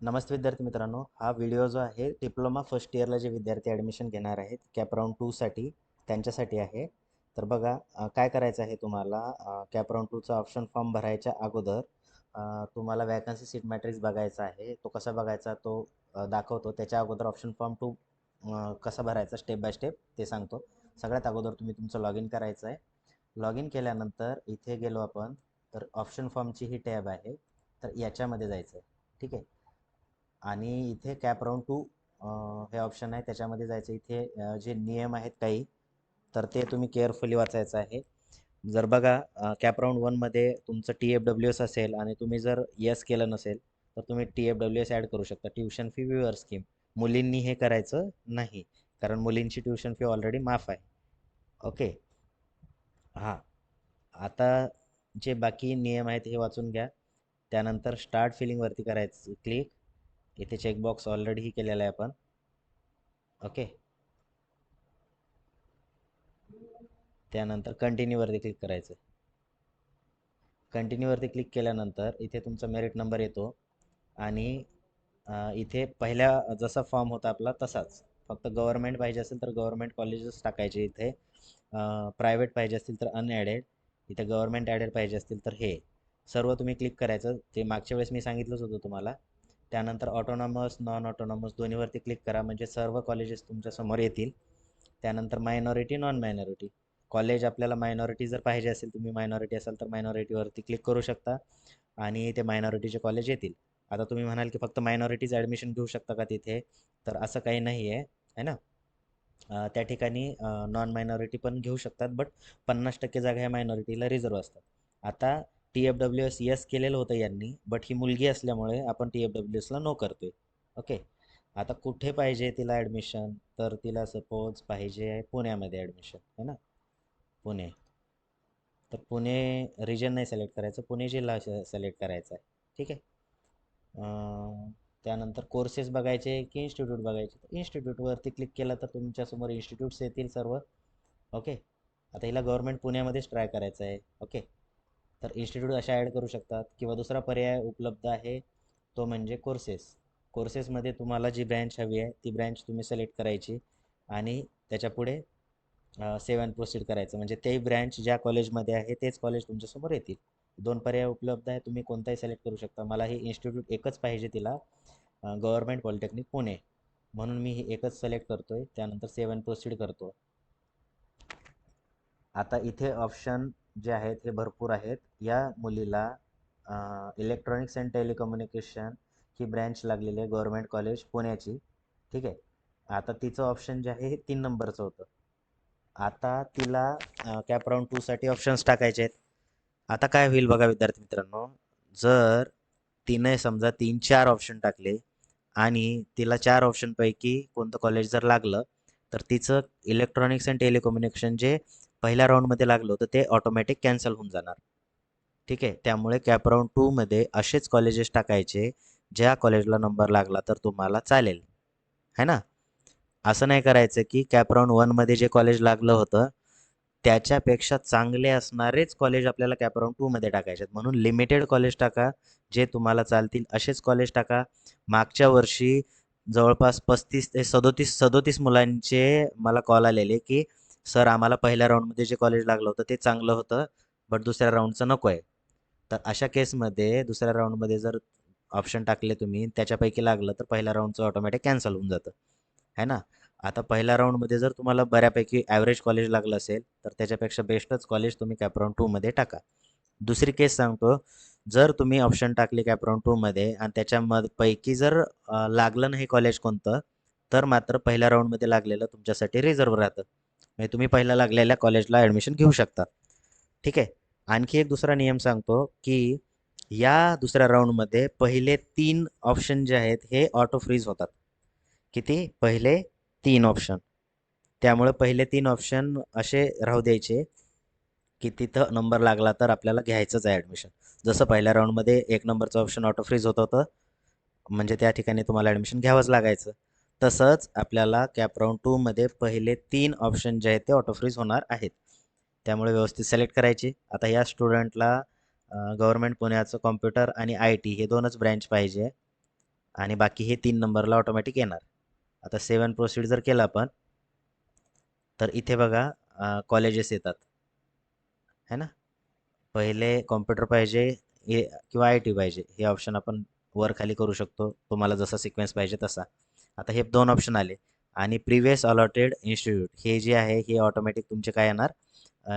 नमस्ते विद्यार्थी मित्रांनो, हा व्हिडिओ जो आहे डिप्लोमा फर्स्ट इयरला जे विद्यार्थी ॲडमिशन घेणार आहेत कॅप राऊंड 2साठी त्यांच्यासाठी आहे. तर बघा काय करायचं आहे तुम्हाला कॅप राऊंड 2चा ऑप्शन फॉर्म भरायच्या अगोदर तुम्हाला वॅकन्सी सीट मॅट्रिक्स बघायचा आहे. तो कसा बघायचा तो दाखवतो. त्याच्या अगोदर ऑप्शन फॉर्म 2 कसा भरायचा स्टेप बाय स्टेप ते सांगतो. सगळ्यात अगोदर तुम्ही तुमचं लॉग इन करायचं आहे. लॉग इन केल्यानंतर इथे गेलो आपण तर ऑप्शन फॉर्मची ही टॅब आहे. तर याच्यामध्ये जायचं आहे. ठीक आहे. आणि इथे कॅप राऊंड 2 हे ऑप्शन आहे त्याच्यामध्ये जायचं. इथे जे नियम आहेत काही तर ते तुम्ही केअरफुली वाचायचं आहे. जर बघा कॅप राऊंड 1मध्ये तुमचं TFWS असेल आणि तुम्ही जर येस केलं नसेल तर तुम्ही TFWS ॲड करू शकता, ट्युशन फी वेवर स्कीम. मुलींनी हे करायचं नाही कारण मुलींची ट्युशन फी ऑलरेडी माफ आहे. ओके. हां. आता जे बाकी नियम आहेत हे वाचून घ्या. त्यानंतर स्टार्ट फिलिंगवरती करायचं क्लिक. इथे चेकबॉक्स ऑलरेडी केलेला आहे आपण. ओके. त्यानंतर कंटिन्यूवरती क्लिक करायचं. कंटिन्यूवरती क्लिक केल्यानंतर इथे तुमचा मेरिट नंबर येतो आणि इथे पहिल्या जसा फॉर्म होता आपला तसाच. फक्त गव्हर्नमेंट पाहिजे असेल तर गव्हर्नमेंट कॉलेजेस टाकायचे इथे. प्रायव्हेट पाहिजे असतील तर अनॲडेड. इथे गव्हर्नमेंट ॲडेड पाहिजे असतील तर हे. सर्व तुम्ही क्लिक करायचं. ते मागच्या वेळेस मी सांगितलंच होतं तुम्हाला. त्यानंतर ऑटोनॉमस, नॉन ऑटोनॉमस दोन्हीवरती क्लिक करा म्हणजे सर्व कॉलेजेस तुमच्यासमोर येतील. त्यानंतर मायनॉरिटी, नॉन मायनॉरिटी. कॉलेज आपल्याला मायनॉरिटी जर पाहिजे असेल, तुम्ही मायनॉरिटी असाल तर मायनॉरिटीवरती क्लिक करू शकता आणि ते मायनॉरिटीचे कॉलेज येतील. आता तुम्ही म्हणाल की फक्त मायनॉरिटीज ॲडमिशन घेऊ शकता का तिथे? तर असं काही नाही आहे, है ना? त्या ठिकाणी नॉन मायनॉरिटी पण घेऊ शकतात, बट 50% जागा ह्या मायनॉरिटीला रिझर्व असतात. आता TFWS येस केलेलं होतं यांनी, बट ही मुलगी असल्यामुळे आपण TFWSला नो करतोय. ओके. आता कुठे पाहिजे तिला ॲडमिशन? तर तिला सपोज पाहिजे आहे पुण्यामध्ये ॲडमिशन, है ना? पुणे. तर पुणे रिजन नाही सिलेक्ट करायचं, पुणे जिल्हा सिलेक्ट करायचा आहे. ठीक आहे. त्यानंतर कोर्सेस बघायचे की इन्स्टिट्यूट बघायचे. इन्स्टिट्यूटवरती क्लिक केलं तर तुमच्यासमोर इन्स्टिट्यूट्स येतील सर्व. ओके. आता हिला गव्हर्नमेंट पुण्यामध्येच ट्राय करायचं आहे. ओके. तर इन्स्टिट्यूट अशा ॲड करू शकतात किंवा दुसरा पर्याय उपलब्ध आहे तो म्हणजे कोर्सेस. कोर्सेसमध्ये तुम्हाला जी ब्रँच हवी आहे ती ब्रँच तुम्ही सिलेक्ट करायची आणि त्याच्यापुढे सेव्ह अँड प्रोसीड करायचं म्हणजे ते ब्रँच ज्या कॉलेजमध्ये आहे तेच कॉलेज तुमच्यासमोर येतील. दोन पर्याय उपलब्ध आहे, तुम्ही कोणताही सिलेक्ट करू शकता. मला हे इन्स्टिट्यूट एकच पाहिजे तिला, गव्हर्नमेंट पॉलिटेक्निक पुणे, म्हणून मी हे एकच सिलेक्ट करतोय. त्यानंतर सेव्ह अँड प्रोसीड करतो. आता इथे ऑप्शन जे आहेत हे भरपूर आहेत. या मुलीला electronics and telecommunication he branch लागलेली आहे गव्हर्नमेंट कॉलेज पुण्याची. ठीक आहे. आता तिचं ऑप्शन जे आहे हे 3 नंबरचं होतं. आता तिला कॅप राऊंड 2साठी ऑप्शन्स टाकायचे आहेत. आता काय होईल बघा विद्यार्थी मित्रांनो, जर तिने समजा 3-4 ऑप्शन टाकले आणि तिला 4 ऑप्शनपैकी कोणतं कॉलेज जर लागलं, तर तिचं इलेक्ट्रॉनिक्स अँड टेलिकम्युनिकेशन जे पहिल्या राऊंडमध्ये लागलं होतं ते ऑटोमॅटिक कॅन्सल होऊन जाणार. ठीक आहे. त्यामुळे कॅप राऊंड 2मध्ये असेच कॉलेजेस टाकायचे ज्या कॉलेजला नंबर लागला तर तुम्हाला चालेल, है ना? असं नाही करायचं की कॅप राऊंड 1मध्ये जे कॉलेज लागलं होतं त्याच्यापेक्षा चांगले असणारेच कॉलेज आपल्याला कॅप राऊंड 2मध्ये टाकायचे आहेत. म्हणून लिमिटेड कॉलेज टाका, जे तुम्हाला चालतील असेच कॉलेज टाका. मागच्या वर्षी जवळपास 35 ते 37 मुलांचे मला कॉल आलेले की सर आम्हाला पहिल्या राऊंडमध्ये जे कॉलेज लागलं होतं ते चांगलं होतं, बट दुसऱ्या राऊंडचं नको आहे. तर अशा केसमध्ये दुसऱ्या राऊंडमध्ये जर ऑप्शन टाकले तुम्ही त्याच्यापैकी लागलं तर पहिल्या राऊंडचं ऑटोमॅटिक कॅन्सल होऊन जातं, है ना? आता पहिल्या राऊंडमध्ये जर तुम्हाला बऱ्यापैकी ॲव्हरेज कॉलेज लागलं असेल तर त्याच्यापेक्षा बेस्टच कॉलेज तुम्ही कॅप राऊंड 2मध्ये टाका. दुसरी केस सांगतो, जर तुम्ही ऑप्शन टाकले कॅप राऊंड 2मध्ये आणि पैकी जर लागलं नाही कॉलेज कोणतं, तर मात्र पहिल्या राऊंडमध्ये लागलेलं तुमच्यासाठी रिझर्व्ह राहतं. म्हणजे तुम्ही पहिल्या लागलेल्या कॉलेजला ॲडमिशन घेऊ शकता. ठीक आहे. आणखी एक दुसरा नियम सांगतो की या दुसऱ्या राऊंडमध्ये पहिले 3 ऑप्शन जे आहेत हे ऑटो फ्रीज होतात. किती? पहिले 3 ऑप्शन. त्यामुळे पहिले 3 ऑप्शन असे राहू द्यायचे की तिथं नंबर लागला तर आपल्याला घ्यायचंच आहे ॲडमिशन. जसं पहिल्या राऊंडमध्ये 1 नंबरचं ऑप्शन ऑटो फ्रीज होत होतं, म्हणजे त्या ठिकाणी तुम्हाला ॲडमिशन घ्यावंच लागायचं. तसंच आपल्याला कॅप राऊंड 2मध्ये पहिले 3 ऑप्शन जे आहेत ते ऑटो फ्रीज होणार आहेत. त्यामुळे व्यवस्थित सिलेक्ट करायची. आता या स्टुडंटला गव्हर्नमेंट पुण्याचं कॉम्प्युटर आणि IT हे 2च ब्रँच पाहिजे. आणि बाकी हे 3 नंबरला ऑटोमॅटिक येणार. आता सेव्ह अँड प्रोसीड जर केलं आपण, तर इथे बघा कॉलेजेस येतात, है ना. पहिले कॉम्प्युटर पाहिजे हे किंवा आय टी पाहिजे, हे ऑप्शन आपण वर खाली करू शकतो, तुम्हाला जसा सिक्वेन्स पाहिजे तसा. आता हे 2 ऑप्शन आले आणि प्रिव्हियस अलॉटेड इन्स्टिट्यूट हे जे आहे हे ऑटोमॅटिक तुमचे काय येणार,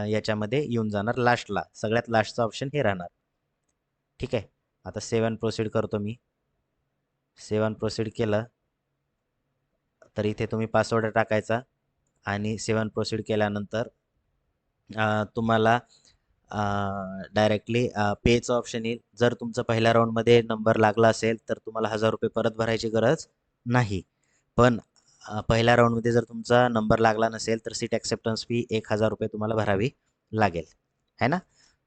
याच्यामध्ये येऊन जाणार लास्टला, सगळ्यात लास्टचा ऑप्शन हे राहणार. ठीक आहे. आता सेव्ह अँड प्रोसीड करतो मी. सेव्ह अँड प्रोसीड केलं तर इथे तुम्ही पासवर्ड टाकायचा आणि सेव्ह अँड प्रोसीड केल्यानंतर तुम्हाला डायरेक्टली पेचं ऑप्शन येईल. जर तुमचा पहिल्या राऊंडमध्ये नंबर लागला असेल तर तुम्हाला ₹1000 परत भरायची गरज नाही. पण पहिल्या राऊंडमध्ये जर तुमचा नंबर लागला नसेल तर सीट ॲक्सेप्टन्स फी ₹1000 तुम्हाला भरावी लागेल, है ना.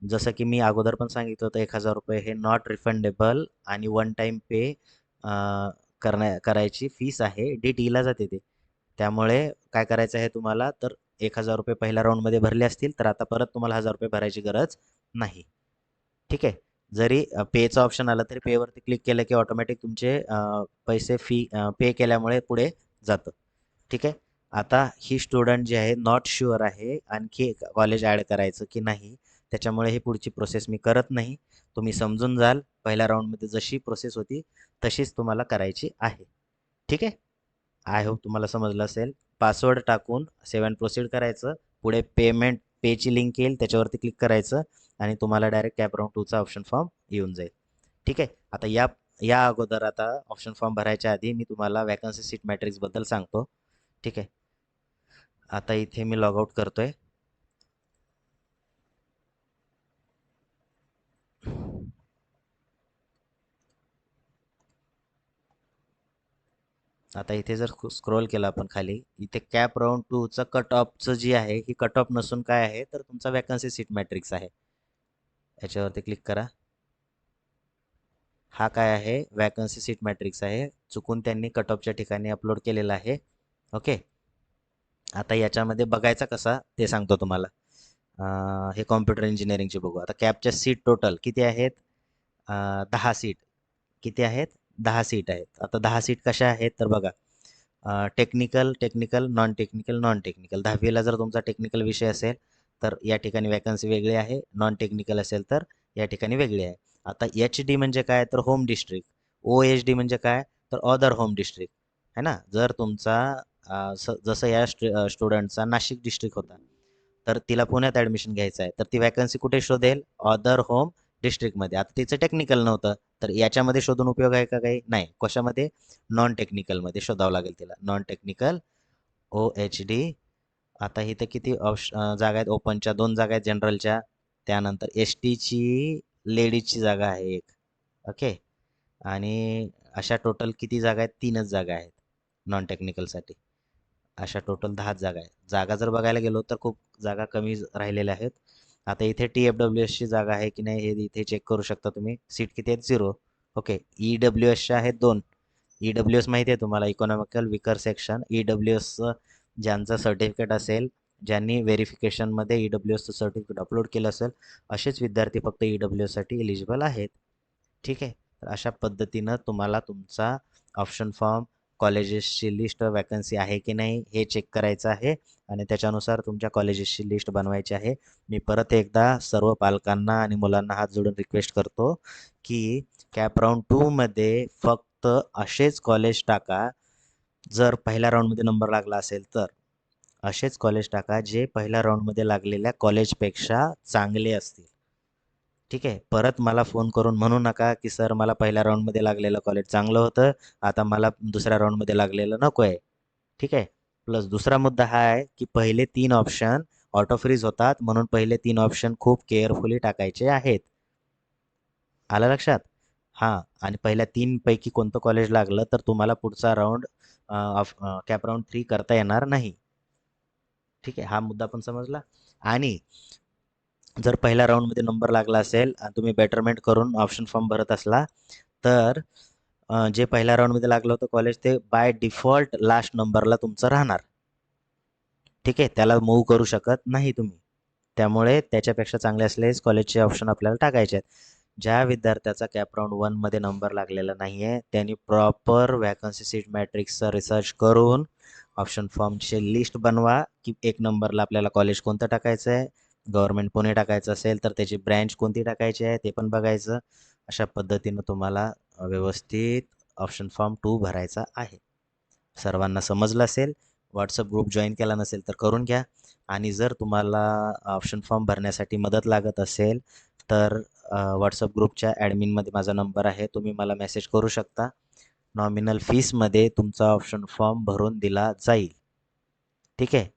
जसं की मी अगोदर पण सांगितलं होतं ₹1000 हे नॉट रिफंडेबल आणि वन टाईम पे करायची फीस आहे, DTEला जाते ते. त्यामुळे काय करायचं आहे तुम्हाला, तर ₹1000 पहिल्या राऊंडमध्ये भरले असतील तर आता परत तुम्हाला ₹1000 भरायची गरज नाही. ठीक आहे. जरी पेचं ऑप्शन आलं तरी पेवरती क्लिक केलं की ऑटोमॅटिक तुमचे पैसे पे केल्यामुळे पुढे जातं. ठीक आहे. आता ही स्टुडंट जे आहे नॉट शुअर आहे आणखी कॉलेज ॲड करायचं की नाही, त्याच्यामुळे ही पुढची प्रोसेस मी करत नाही. तुम्ही समजून जाल, पहिल्या राऊंडमध्ये जशी प्रोसेस होती तशीच तुम्हाला करायची आहे. ठीक आहे. आय होप तुम्हाला समजलं असेल. पासवर्ड टाकून सेव्ह अँड प्रोसीड करायचं. पुढे पेची लिंक येईल, त्याच्यावरती क्लिक करायचं आणि तुम्हाला डायरेक्ट कॅप राउंड 2चा ऑप्शन फॉर्म येऊन जाईल. ठीक आहे. आता या अगोदर आता ऑप्शन फॉर्म भरायच्या आधी मी तुम्हाला वॅकन्सी सीट मॅट्रिक्सबद्दल सांगतो. ठीक आहे. आता इथे मी लॉग आउट करतोय. आता इथे जर स्क्रोल केला आपण खाली, इथे कॅप राउंड 2चं कट ऑफचं जी आहे ही कट ऑफ नसून काय आहे, तर तुमचा वॅकन्सी सीट मॅट्रिक्स आहे. याच्यावरती क्लिक करा. हा काय आहे, वॅकन्सी सीट मॅट्रिक्स आहे. चुकून त्यांनी कट ऑफच्या ठिकाणी अपलोड केलेला आहे. ओके. आता याच्यामध्ये बघायचा कसा ते सांगतो तुम्हाला. हे कॉम्प्युटर इंजिनिअरिंगचे बघू. आता कॅपच्या सीट टोटल किती आहेत? 10 सीट. किती आहेत? 10 सीट आहेत. आता 10 सीट कशा आहेत तर बघा, technical, technical, non technical, non technical. 10वीला जर तुमचा टेक्निकल विषय असेल तर या ठिकाणी वॅकन्सी वेगळी आहे. नॉन टेक्निकल असेल तर या ठिकाणी वेगळी आहे. आता HD म्हणजे काय, तर होम डिस्ट्रिक्ट. OHD म्हणजे काय, तर अदर होम डिस्ट्रिक्ट, है ना. जर तुमचा जसं या स्टुडंटचा नाशिक डिस्ट्रिक्ट होता तर तिला पुण्यात ॲडमिशन घ्यायचं आहे, तर ती वॅकन्सी कुठे शोधेल, अदर होम डिस्ट्रिक्टमध्ये. आता तिचं टेक्निकल नव्हतं तर याच्यामध्ये शोधून उपयोग आहे का, काही नाही. कशामध्ये, नॉन टेक्निकलमध्ये शोधावं लागेल तिला. Non technical OHD. आता इथे किती जागा आहेत ओपनच्या, 2 जागा आहेत जनरलच्या. त्यानंतर STची लेडीजची जागा आहे एक. ओके. आणि अशा टोटल किती जागा आहेत, 3च जागा आहेत नॉन टेक्निकलसाठी. अशा टोटल 10 जागा आहेत. जागा जर बघायला गेलो तर खूप जागा कमी राहिलेल्या आहेत. आता इथे TFWSची जागा आहे की नाही हे इथे चेक करू शकता तुम्ही. सीट किती आहेत, 0. ओके. EWSच्या आहेत 2. EWS माहिती आहे तुम्हाला, इकॉनॉमिकल विकर सेक्शन. EWSचं ज्यांचं सर्टिफिकेट असेल, ज्यांनी व्हेरिफिकेशनमध्ये EWSचं सर्टिफिकेट अपलोड केलं असेल, असेच विद्यार्थी फक्त EWSसाठी एलिजिबल आहेत. ठीक आहे. तर अशा पद्धतीनं तुम्हाला तुमचा ऑप्शन फॉर्म, कॉलेजेसची लिस्ट, वॅकन्सी आहे की नाही हे चेक करायचं आहे आणि त्याच्यानुसार तुमच्या कॉलेजेसची लिस्ट बनवायची आहे. मी परत एकदा सर्व पालकांना आणि मुलांना हात जोडून रिक्वेस्ट करतो की कॅप राउंड 2मध्ये फक्त असेच कॉलेज टाका, जर पहिल्या राऊंडमध्ये नंबर लागला असेल तर असेच कॉलेज टाका जे पहिल्या राऊंडमध्ये लागलेल्या कॉलेजपेक्षा चांगले असतील. ठीक आहे. परत मला फोन करून म्हणू नका की सर मला पहिल्या राऊंडमध्ये लागलेलं कॉलेज चांगलं होतं, आता मला दुसऱ्या राऊंडमध्ये लागलेलं नको आहे. ठीक आहे. प्लस दुसरा मुद्दा हा आहे की पहिले 3 ऑप्शन ऑटो फ्रीज होतात, म्हणून पहिले 3 ऑप्शन खूप केअरफुली टाकायचे आहेत. आलं लक्षात? हां. आणि पहिल्या 3 पैकी कोणतं कॉलेज लागलं तर तुम्हाला पुढचा राऊंड कॅप राऊंड 3 करता येणार नाही. ठीक आहे. हा मुद्दा पण समजला. आणि जर पहिल्या राऊंडमध्ये नंबर लागला असेल आणि तुम्ही बेटरमेंट करून ऑप्शन फॉर्म भरत असला तर जे पहिल्या राऊंडमध्ये लागलं होतं कॉलेज ते बाय डिफॉल्ट लास्ट नंबरला तुमचं राहणार. ठीक आहे. त्याला मूव्ह करू शकत नाही तुम्ही. त्यामुळे त्याच्यापेक्षा चांगले असलेच कॉलेजचे ऑप्शन आपल्याला टाकायचे आहेत. ज्या विद्यार्थ्याचा कॅपराऊंड 1मध्ये नंबर लागलेला नाही आहे त्यांनी प्रॉपर वॅकन्सी सीट मॅट्रिक्सचा रिसर्च करून ऑप्शन फॉर्मची लिस्ट बनवा की 1 नंबरला आपल्याला कॉलेज कोणतं टाकायचं आहे. गव्हर्नमेंट पुणे टाकायचं असेल तर त्याची ब्रँच कोणती टाकायची आहे ते पण बघायचं. अशा पद्धतीनं तुम्हाला व्यवस्थित ऑप्शन फॉर्म 2 भरायचा आहे. सर्वांना समजलं असेल. व्हॉट्सअप ग्रुप जॉईन केला नसेल तर करून घ्या. आणि जर तुम्हाला ऑप्शन फॉर्म भरण्यासाठी मदत लागत असेल तर व्हॉट्सअप ग्रुपच्या ॲडमिनमध्ये माझा नंबर आहे. तुम्ही मला मेसेज करू शकता. नॉमिनल फीसमध्ये तुमचा ऑप्शन फॉर्म भरून दिला जाईल. ठीक आहे.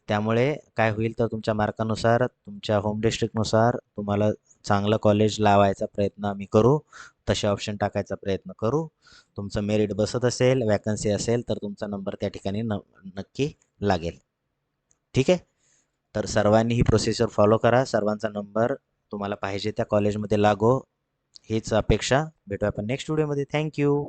त्यामुळे काय होईल तर तुमच्या मार्कानुसार, तुमच्या होम डिस्ट्रिक्टनुसार तुम्हाला चांगलं कॉलेज लावायचा प्रयत्न आम्ही करू. तसे ऑप्शन टाकायचा प्रयत्न करू. तुमचं मेरिट बसत असेल, वॅकन्सी असेल तर तुमचा नंबर त्या ठिकाणी नक्की लागेल. ठीक आहे. तर सर्वांनी ही प्रोसिजर फॉलो करा. सर्वांचा नंबर तुम्हाला पाहिजे त्या कॉलेजमध्ये लागो हीच अपेक्षा. भेटू आपण नेक्स्ट व्हिडिओमध्ये. Thank you.